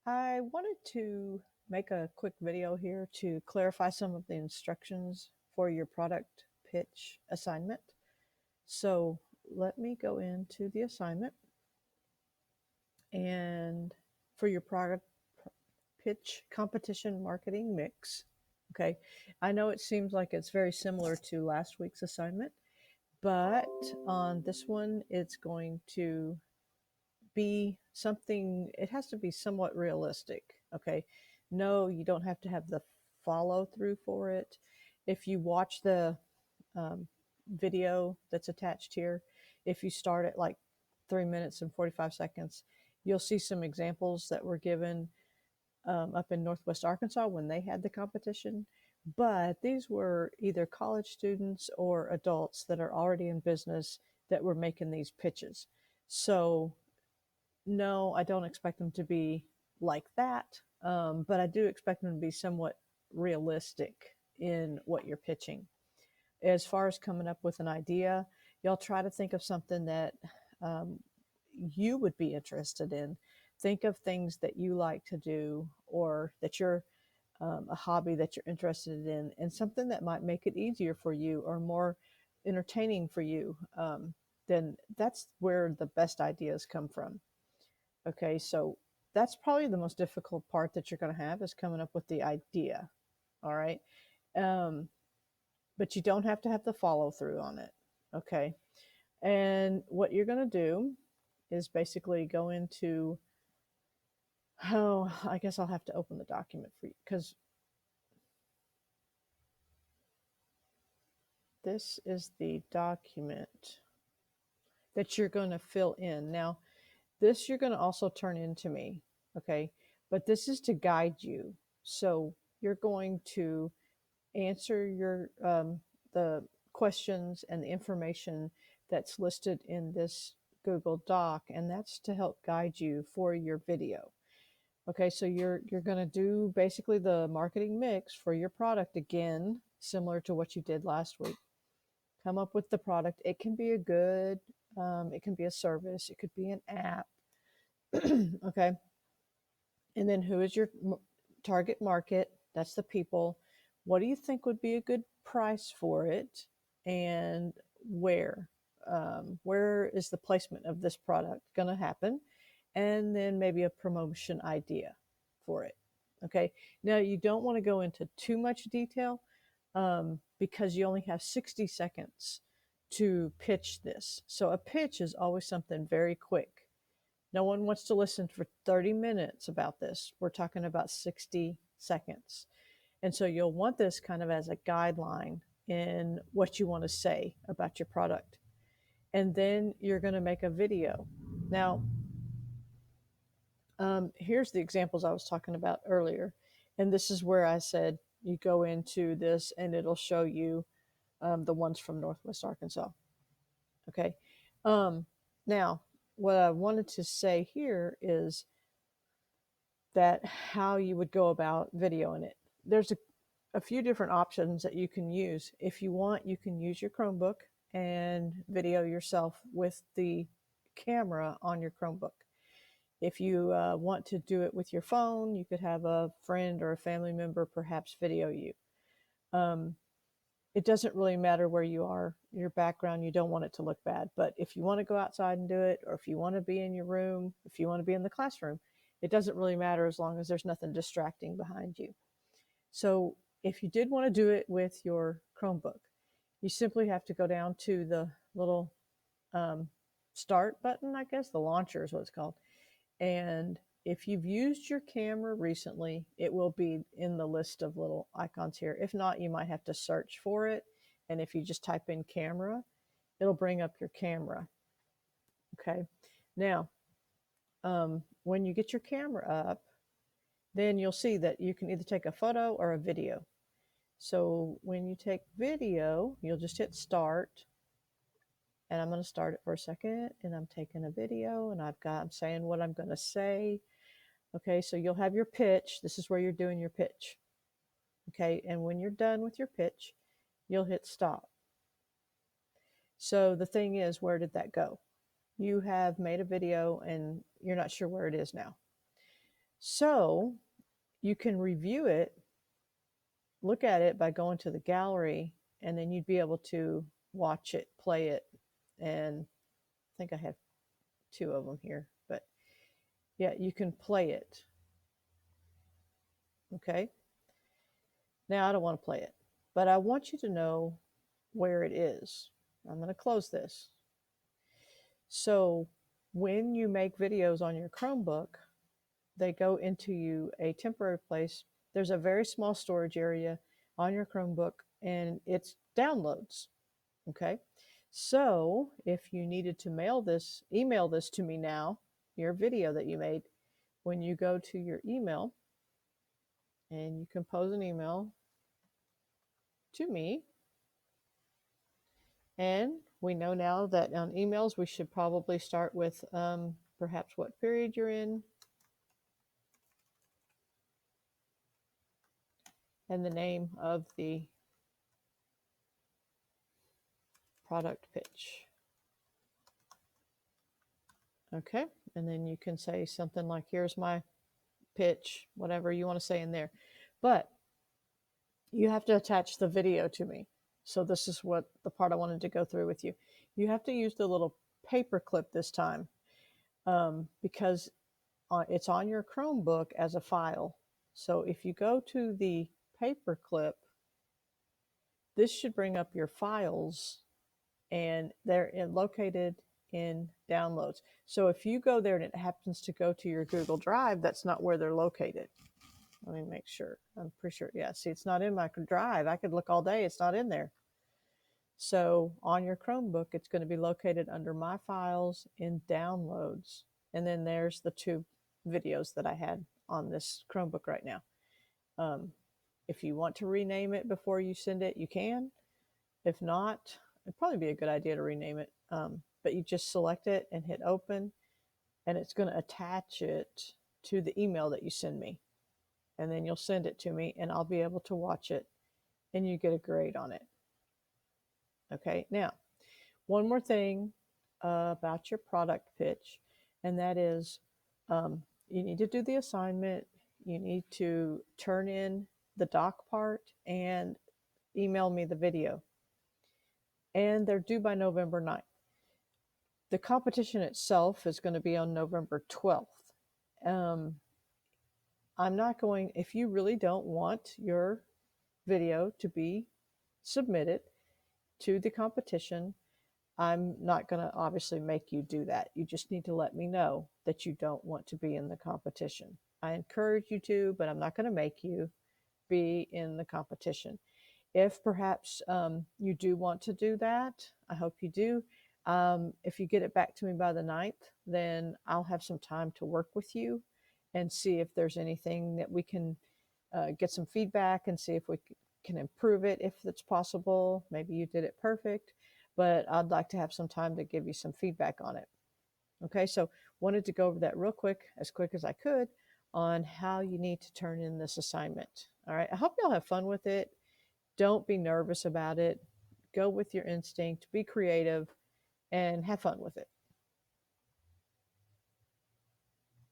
I wanted to make a quick video here to clarify some of the instructions for your product pitch assignment. So let me go into the assignment and for your product pitch competition marketing mix. Okay, I know it seems like it's very similar to last week's assignment, but on this one, it's going to be something, it has to be somewhat realistic. Okay. No, you don't have to have the follow through for it. If you watch the um, video that's attached here, if you start at like 3 minutes and 45 seconds, you'll see some examples that were given up in Northwest Arkansas when they had the competition. But these were either college students or adults that are already in business that were making these pitches. So no, I don't expect them to be like that, but I do expect them to be somewhat realistic in what you're pitching. As far as coming up with an idea, y'all try to think of something that um, you would be interested in. Think of things that you like to do or that you're a hobby that you're interested in, and something that might make it easier for you or more entertaining for you. Then that's where the best ideas come from. Okay, so that's probably the most difficult part that you're going to have is coming up with the idea. All right. Um, but you don't have to have the follow through on it. Okay. And what you're going to do is basically go into, oh, I guess I'll have to open the document for you because this is the document that you're going to fill in. Now, this you're going to also turn into me. Okay. But this is to guide you. So you're going to answer your the questions and the information that's listed in this Google Doc, and that's to help guide you for your video. Okay, so you're going to do basically the marketing mix for your product again, similar to what you did last week. Come up with the product. It can be a good, it can be a service, it could be an app. Okay, and then who is your target market? That's the people. What do you think would be a good price for it? And where? Where is the placement of this product going to happen? And then maybe a promotion idea for it. Okay. Now, you don't want to go into too much detail because you only have 60 seconds to pitch this. So, a pitch is always something very quick. No one wants to listen for 30 minutes about this. We're talking about 60 seconds. And so you'll want this kind of as a guideline in what you want to say about your product. And then you're going to make a video. Now, here's the examples I was talking about earlier. And this is where I said you go into this and it'll show you the ones from Northwest Arkansas. Okay. Um, Now, what I wanted to say here is that how you would go about videoing it. There's a few different options that you can use. If you want, you can use your Chromebook and video yourself with the camera on your Chromebook. If you want to do it with your phone, you could have a friend or a family member perhaps video you. Um, it doesn't really matter where you are, your background, you don't want it to look bad. But if you want to go outside and do it, or if you want to be in your room, if you want to be in the classroom, it doesn't really matter as long as there's nothing distracting behind you. So if you did want to do it with your Chromebook, you simply have to go down to the little um, start button, I guess, the launcher is what it's called. And if you've used your camera recently, it will be in the list of little icons here. If not, you might have to search for it. And if you just type in camera, it'll bring up your camera. Okay. Now, when you get your camera up, then you'll see that you can either take a photo or a video. So when you take video, you'll just hit start. And I'm going to start it for a second. And I'm taking a video and I'm saying what I'm going to say. Okay, so you'll have your pitch. This is where you're doing your pitch. Okay, and when you're done with your pitch, you'll hit stop. So the thing is, where did that go? You have made a video and you're not sure where it is now. So you can review it, look at it by going to the gallery, and then you'd be able to watch it, play it, and I think I have two of them here, but yeah, you can play it. Okay. Now I don't want to play it, but I want you to know where it is. I'm going to close this. So when you make videos on your Chromebook, they go into a temporary place. There's a very small storage area on your Chromebook and it's downloads. Okay. So if you needed to email this to me now, your video that you made, when you go to your email and you compose an email to me, and we know now that on emails we should probably start with perhaps what period you're in and the name of the product pitch. Okay, and then you can say something like, here's my pitch, whatever you want to say in there. But you have to attach the video to me. So this is what the part I wanted to go through with you. You have to use the little paper clip this time because it's on your Chromebook as a file. So if you go to the paper clip, this should bring up your files and they're located in downloads. So if you go there and it happens to go to your Google Drive, that's not where they're located. Let me make sure. I'm pretty sure. Yeah, see, it's not in my drive. I could look all day. It's not in there. So on your Chromebook, it's going to be located under My Files in Downloads. And then there's the two videos that I had on this Chromebook right now. If you want to rename it before you send it, you can. If not, it'd probably be a good idea to rename it. But you just select it and hit open, and it's going to attach it to the email that you send me. And then you'll send it to me, and I'll be able to watch it, and you get a grade on it. Okay, now, one more thing about your product pitch, and that is you need to do the assignment, you need to turn in the doc part, and email me the video. And they're due by November 9th. The competition itself is going to be on November 12th. I'm not going, if you really don't want your video to be submitted to the competition, I'm not going to obviously make you do that. You just need to let me know that you don't want to be in the competition. I encourage you to, but I'm not going to make you be in the competition. If perhaps you do want to do that, I hope you do. If you get it back to me by the 9th, then I'll have some time to work with you and see if there's anything that we can get some feedback and see if we can improve it if it's possible. Maybe you did it perfect, but I'd like to have some time to give you some feedback on it. Okay, so wanted to go over that real quick as I could on how you need to turn in this assignment. All right, I hope y'all have fun with it. Don't be nervous about it. Go with your instinct, be creative, and have fun with it.